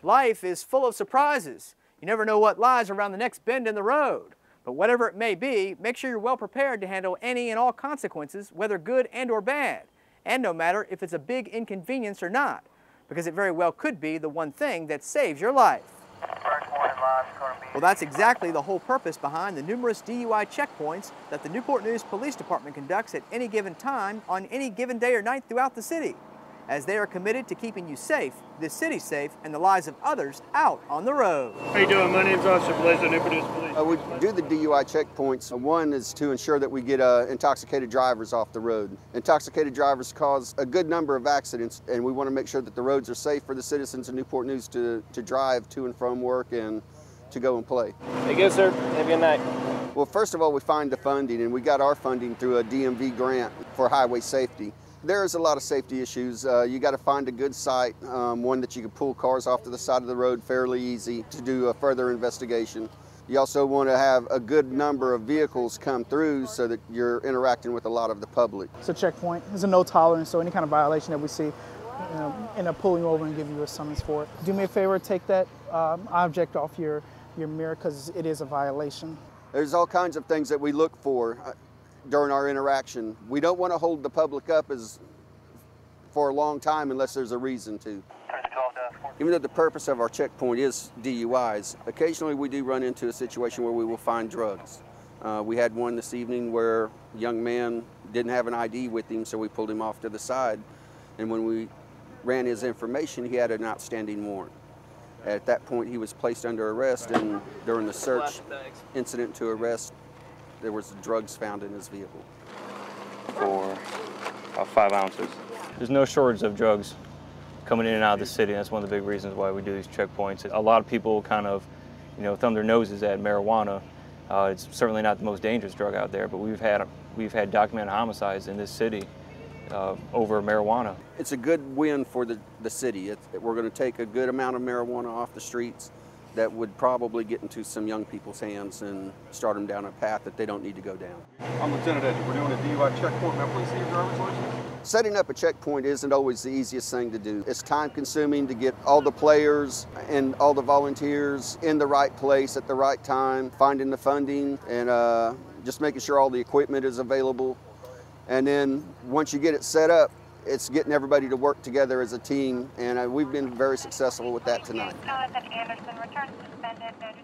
Life is full of surprises. You never know what lies around the next bend in the road. But whatever it may be, make sure you're well prepared to handle any and all consequences, whether good and or bad, and no matter if it's a big inconvenience or not, because it very well could be the one thing that saves your life. Well, that's exactly the whole purpose behind the numerous DUI checkpoints that the Newport News Police Department conducts at any given time on any given day or night throughout the city, as they are committed to keeping you safe, this city safe, and the lives of others out on the road. How you doing? My name's Officer Blazer, Newport News Police. We do the DUI checkpoints. One is to ensure that we get intoxicated drivers off the road. Intoxicated drivers cause a good number of accidents, and we want to make sure that the roads are safe for the citizens of Newport News to drive to and from work and to go and play. Hey, good, sir. Have a good night. Well, first of all, we find the funding, and we got our funding through a DMV grant for highway safety. There's a lot of safety issues. You got to find a good site, one that you can pull cars off to the side of the road fairly easy to do a further investigation. You also want to have a good number of vehicles come through so that you're interacting with a lot of the public. It's a checkpoint. It's a no tolerance, so any kind of violation that we see, end up pulling you over and give you a summons for it. Do me a favor, take that object off your mirror, because it is a violation. There's all kinds of things that we look for during our interaction. We don't want to hold the public up for a long time unless there's a reason to. Even though the purpose of our checkpoint is DUIs, occasionally we do run into a situation where we will find drugs. We had one this evening where a young man didn't have an ID with him, so we pulled him off to the side. And when we ran his information, he had an outstanding warrant. At that point, he was placed under arrest, and during the search incident to arrest, there was drugs found in his vehicle. For about 5 ounces. There's no shortage of drugs coming in and out of the city. That's one of the big reasons why we do these checkpoints. A lot of people kind of, thumb their noses at marijuana. It's certainly not the most dangerous drug out there, but we've had documented homicides in this city over marijuana. It's a good win for the city. We're going to take a good amount of marijuana off the streets that would probably get into some young people's hands and start them down a path that they don't need to go down. I'm Lieutenant Edgy. We're doing a DUI checkpoint. May I please see your driver's license? Setting up a checkpoint isn't always the easiest thing to do. It's time consuming to get all the players and all the volunteers in the right place at the right time, finding the funding, and just making sure all the equipment is available. And then once you get it set up, it's getting everybody to work together as a team, and we've been very successful with that tonight. Jonathan Anderson, return suspended, notice